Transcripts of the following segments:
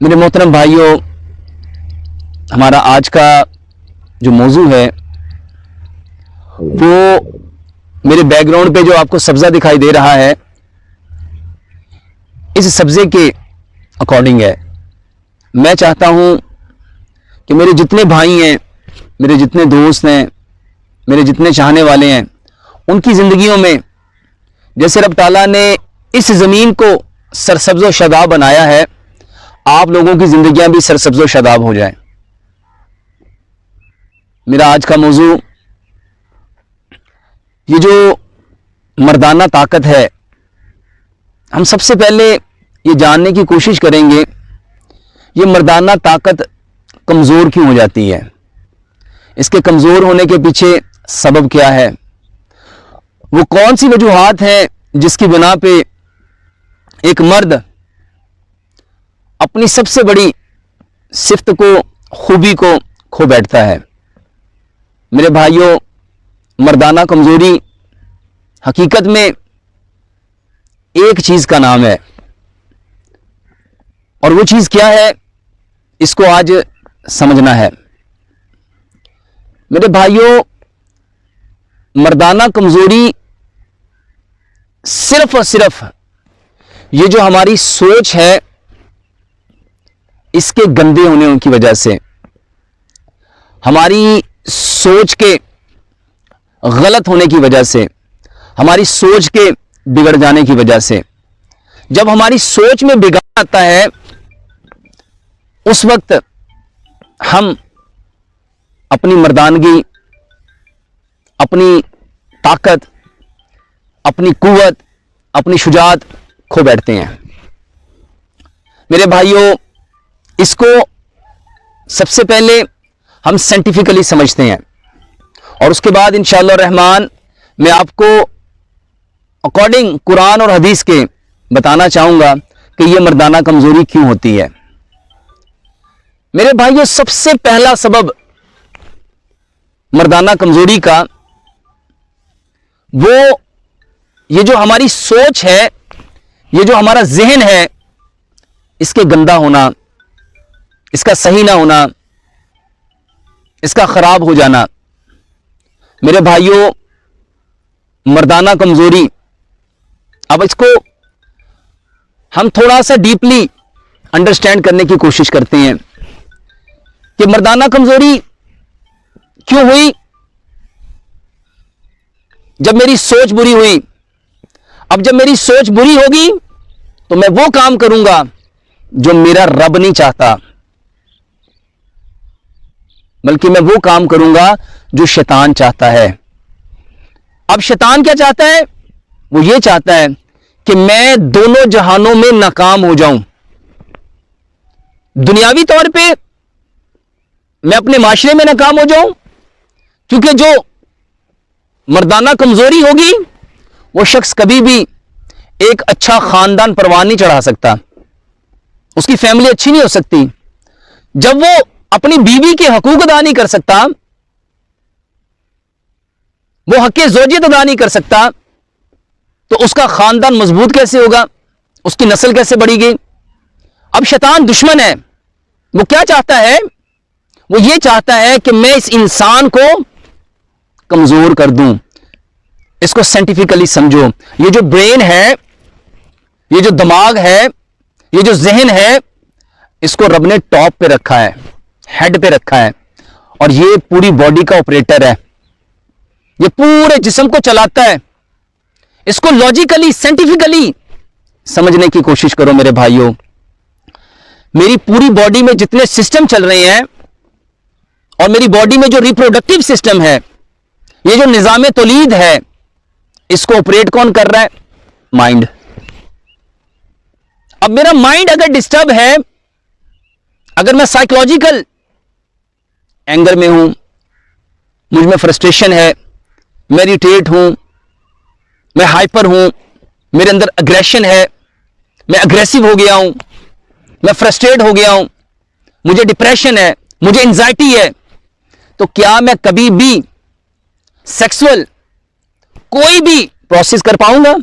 मेरे मोहतरम भाइयों, हमारा आज का जो मौजू है वो मेरे बैकग्राउंड पे जो आपको सब्ज़ा दिखाई दे रहा है, इस सब्ज़े के अकॉर्डिंग है। मैं चाहता हूं कि मेरे जितने भाई हैं, मेरे जितने दोस्त हैं, मेरे जितने चाहने वाले हैं, उनकी ज़िंदगियों में जैसे रब ताला ने इस ज़मीन को सरसब्ज़ व शादाब बनाया है, आप लोगों की ज़िंदगियां भी सरसब्ज़ व शादाब हो जाएं। मेरा आज का मौजू ये जो मर्दाना ताकत है, हम सबसे पहले ये जानने की कोशिश करेंगे ये मर्दाना ताकत कमज़ोर क्यों हो जाती है, इसके कमज़ोर होने के पीछे सबब क्या है, वो कौन सी वजूहात हैं जिसकी बिना पे एक मर्द अपनी सबसे बड़ी सिफ्त को, खूबी को खो बैठता है। मेरे भाइयों, मर्दाना कमज़ोरी हकीकत में एक चीज़ का नाम है, और वो चीज़ क्या है इसको आज समझना है। मेरे भाइयों, मर्दाना कमज़ोरी सिर्फ और सिर्फ ये जो हमारी सोच है इसके गंदे होने की वजह से, हमारी सोच के गलत होने की वजह से, हमारी सोच के बिगड़ जाने की वजह से, जब हमारी सोच में बिगाड़ आता है उस वक्त हम अपनी मर्दानगी, अपनी ताकत, अपनी कुव्वत, अपनी शुजात खो बैठते हैं। मेरे भाइयों, इसको सबसे पहले हम साइंटिफिकली समझते हैं और उसके बाद इंशाअल्लाह रहमान मैं आपको अकॉर्डिंग कुरान और हदीस के बताना चाहूंगा कि यह मर्दाना कमजोरी क्यों होती है। मेरे भाइयों, सबसे पहला सबब मर्दाना कमजोरी का वो ये जो हमारी सोच है, ये जो हमारा जहन है, इसके गंदा होना, इसका सही ना होना, इसका खराब हो जाना। मेरे भाइयों, मर्दाना कमजोरी, अब इसको हम थोड़ा सा डीपली अंडरस्टैंड करने की कोशिश करते हैं कि मर्दाना कमजोरी क्यों हुई। जब मेरी सोच बुरी हुई, अब जब मेरी सोच बुरी होगी तो मैं वो काम करूंगा जो मेरा रब नहीं चाहता, बल्कि मैं वो काम करूंगा जो शैतान चाहता है। अब शैतान क्या चाहता है? वो ये चाहता है कि मैं दोनों जहानों में नाकाम हो जाऊं। दुनियावी तौर पे मैं अपने माशरे में नाकाम हो जाऊं, क्योंकि जो मर्दाना कमजोरी होगी वो शख्स कभी भी एक अच्छा खानदान परवान नहीं चढ़ा सकता, उसकी फैमिली अच्छी नहीं हो सकती। जब वो अपनी बीवी के हकूक अदा नहीं कर सकता, वो हक़े ज़ौजियत अदा नहीं कर सकता, तो उसका खानदान मजबूत कैसे होगा, उसकी नस्ल कैसे बढ़ेगी। अब शैतान दुश्मन है, वो क्या चाहता है? वो ये चाहता है कि मैं इस इंसान को कमजोर कर दूं। इसको साइंटिफिकली समझो, ये जो ब्रेन है, ये जो दिमाग है, ये जो जहन है, इसको रब ने टॉप पे रखा है, हेड पे रखा है, और ये पूरी बॉडी का ऑपरेटर है, ये पूरे जिस्म को चलाता है। इसको लॉजिकली, साइंटिफिकली समझने की कोशिश करो मेरे भाइयों। मेरी पूरी बॉडी में जितने सिस्टम चल रहे हैं और मेरी बॉडी में जो रिप्रोडक्टिव सिस्टम है, ये जो निजाम तौलीद है, इसको ऑपरेट कौन कर रहा है? माइंड। अब मेरा माइंड अगर डिस्टर्ब है, अगर मैं साइकोलॉजिकल एंगर में हूं, मुझ में फ्रस्ट्रेशन है, मैं इरिटेट हूं, मैं हाइपर हूं, मेरे अंदर अग्रेशन है, मैं अग्रेसिव हो गया हूं, मैं फ्रस्ट्रेट हो गया हूं, मुझे डिप्रेशन है, मुझे एंजाइटी है, तो क्या मैं कभी भी सेक्सुअल कोई भी प्रोसेस कर पाऊंगा?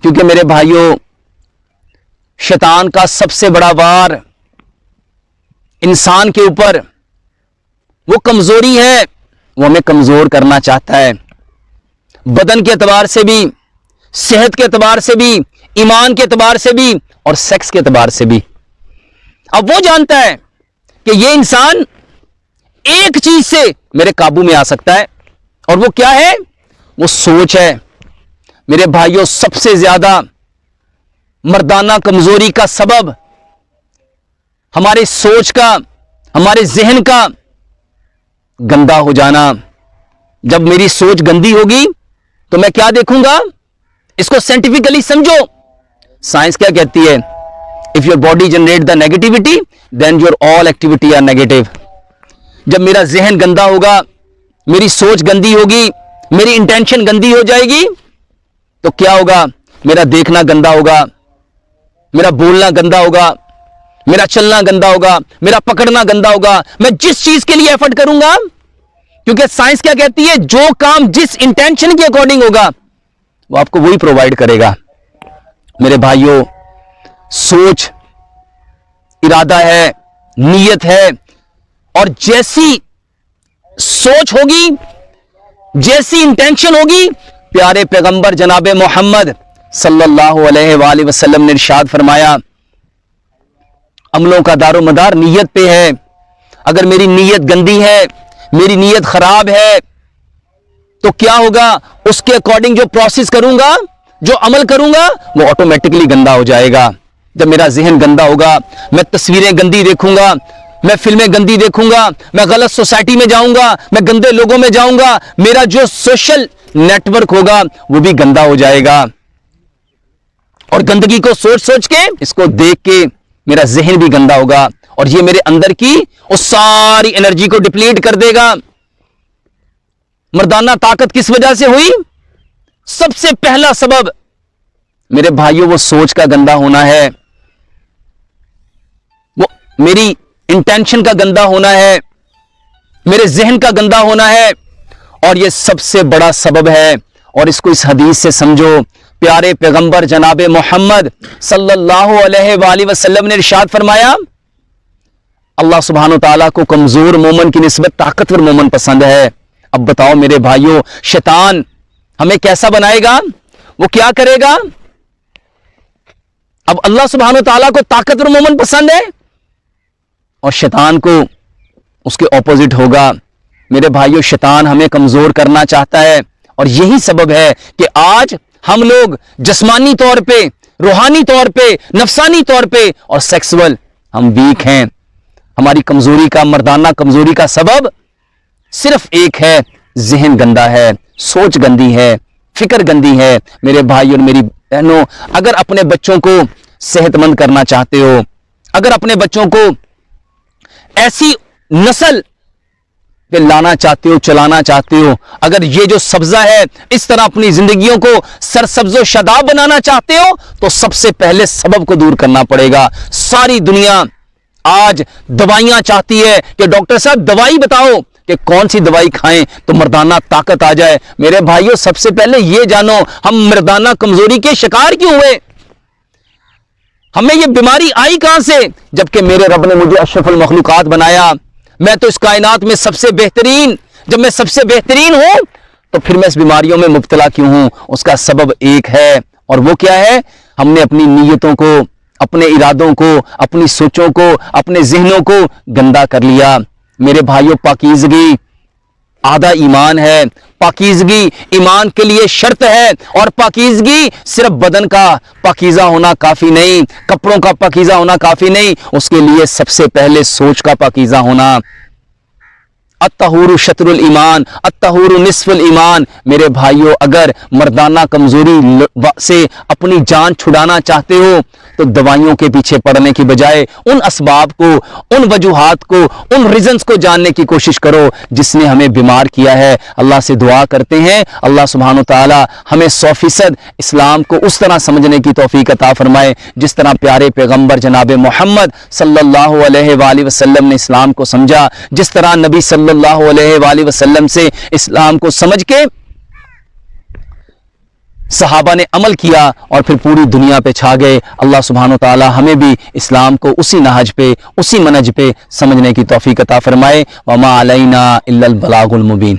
क्योंकि मेरे भाइयों, शैतान का सबसे बड़ा वार इंसान के ऊपर वो कमजोरी है, वो हमें कमजोर करना चाहता है, बदन के एतबार से भी, सेहत के एतबार से भी, ईमान के एतबार से भी और सेक्स के एतबार से भी। अब वो जानता है कि ये इंसान एक चीज से मेरे काबू में आ सकता है, और वो क्या है? वो सोच है। मेरे भाइयों, सबसे ज्यादा मर्दाना कमजोरी का सबब हमारे सोच का, हमारे जहन का गंदा हो जाना। जब मेरी सोच गंदी होगी तो मैं क्या देखूंगा? इसको साइंटिफिकली समझो। साइंस क्या कहती है? If your body generate the negativity then your all activity are negative. जब मेरा जहन गंदा होगा, मेरी सोच गंदी होगी, मेरी इंटेंशन गंदी हो जाएगी, तो क्या होगा? मेरा देखना गंदा होगा, मेरा बोलना गंदा होगा, मेरा चलना गंदा होगा, मेरा पकड़ना गंदा होगा। मैं जिस चीज के लिए एफर्ट करूंगा, क्योंकि साइंस क्या कहती है? जो काम जिस इंटेंशन के अकॉर्डिंग होगा वो आपको वही प्रोवाइड करेगा। मेरे भाइयों, सोच, इरादा है, नीयत है, और जैसी सोच होगी, जैसी इंटेंशन होगी, प्यारे पैगंबर जनाबे मोहम्मद सल्लल्लाहु अलैहि वसल्लम ने इरशाद फरमाया, अमलों का दारो मदार नीयत पे है। अगर मेरी नीयत गंदी है, मेरी नीयत खराब है, तो क्या होगा? उसके अकॉर्डिंग जो प्रोसेस करूंगा, जो अमल करूंगा, वो ऑटोमेटिकली गंदा हो जाएगा। जब मेरा जहन गंदा होगा, मैं तस्वीरें गंदी देखूंगा, मैं फिल्में गंदी देखूंगा, मैं गलत सोसाइटी में जाऊंगा, मैं गंदे लोगों में जाऊंगा, मेरा जो सोशल नेटवर्क होगा वो भी गंदा हो जाएगा। और गंदगी को सोच सोच के, इसको देख के मेरा जहन भी गंदा होगा, और ये मेरे अंदर की उस सारी एनर्जी को डिप्लीट कर देगा। मर्दाना ताकत किस वजह से हुई? सबसे पहला सबब मेरे भाइयों वो सोच का गंदा होना है, वो मेरी इंटेंशन का गंदा होना है, मेरे जहन का गंदा होना है, और ये सबसे बड़ा सबब है। और इसको इस हदीस से समझो। प्यारे पैगंबर जनाबे मोहम्मद सल्लल्लाहु अलैहि वसल्लम ने इरशाद फरमाया, अल्लाह सुब्हानो ताला को कमजोर मोमन की निस्बत ताकतवर मोमन पसंद है। अब बताओ मेरे भाइयों, शैतान हमें कैसा बनाएगा? वो क्या करेगा? अब अल्लाह सुब्हानो ताला को ताकतवर मोमन पसंद है और शैतान को उसके ऑपोजिट होगा। मेरे भाइयों, शैतान हमें कमजोर करना चाहता है, और यही सबब है कि आज हम लोग जिस्मानी तौर पे, रूहानी तौर पे, नफसानी तौर पे और सेक्सुअल हम वीक हैं। हमारी कमजोरी का, मर्दाना कमजोरी का सबब सिर्फ एक है, जहन गंदा है, सोच गंदी है, फिक्र गंदी है। मेरे भाई और मेरी बहनों, अगर अपने बच्चों को सेहतमंद करना चाहते हो, अगर अपने बच्चों को ऐसी नस्ल पे लाना चाहते हो, चलाना चाहते हो, अगर ये जो सब्जा है इस तरह अपनी जिंदगियों को सरसब्जो शादाब बनाना चाहते हो, तो सबसे पहले सबब को दूर करना पड़ेगा। सारी दुनिया आज दवाइयां चाहती है कि डॉक्टर साहब दवाई बताओ कि कौन सी दवाई खाएं तो मर्दाना ताकत आ जाए। मेरे भाइयों, सबसे पहले ये जानो हम मर्दाना कमजोरी के शिकार क्यों हुए, हमें ये बीमारी आई कहां से? जबकि मेरे रब ने मुझे अशरफुल मखलूकात बनाया, मैं तो इस कायनात में सबसे बेहतरीन, जब मैं सबसे बेहतरीन हूं तो फिर मैं इस बीमारियों में मुब्तला क्यों हूं? उसका सबब एक है, और वो क्या है? हमने अपनी नीयतों को, अपने इरादों को, अपनी सोचों को, अपने जहनों को गंदा कर लिया। मेरे भाइयों, पाकीज़गी आधा ईमान है, पाकीज़गी ईमान के लिए शर्त है, और पाकीज़गी सिर्फ बदन का पाकीज़ा होना काफी नहीं, कपड़ों का पाकीज़ा होना काफी नहीं, उसके लिए सबसे पहले सोच का पाकीज़ा होना। अत्तहूरु शत्रुल ईमान, अत्तहूरु निस्फुल ईमान। मेरे भाइयों, अगर मर्दाना कमजोरी से अपनी जान छुड़ाना चाहते हो तो दवाइयों के पीछे पड़ने की बजाय उन असबाब को, उन वजूहात को, उन रीजंस को जानने की कोशिश करो जिसने हमें बीमार किया है। अल्लाह से दुआ करते हैं अल्लाह सुब्हानो ताला हमें 100% इस्लाम को उस तरह समझने की तौफीक अता फरमाए जिस तरह प्यारे पैगंबर जनाब मोहम्मद सल्लल्लाहु अलैहि वसल्लम ने इस्लाम को समझा, जिस तरह नबी सल्लल्लाहु अलैहि वसल्लम से इस्लाम को समझ के सहाबा ने अमल किया और फिर पूरी दुनिया पे छा गए। अल्लाह सुब्हानो ताला हमें भी इस्लाम को उसी नहज पे, उसी मनहज पे समझने की तौफीक अता फरमाए। वमा अलैना इल्लल बलागुल मुबीन।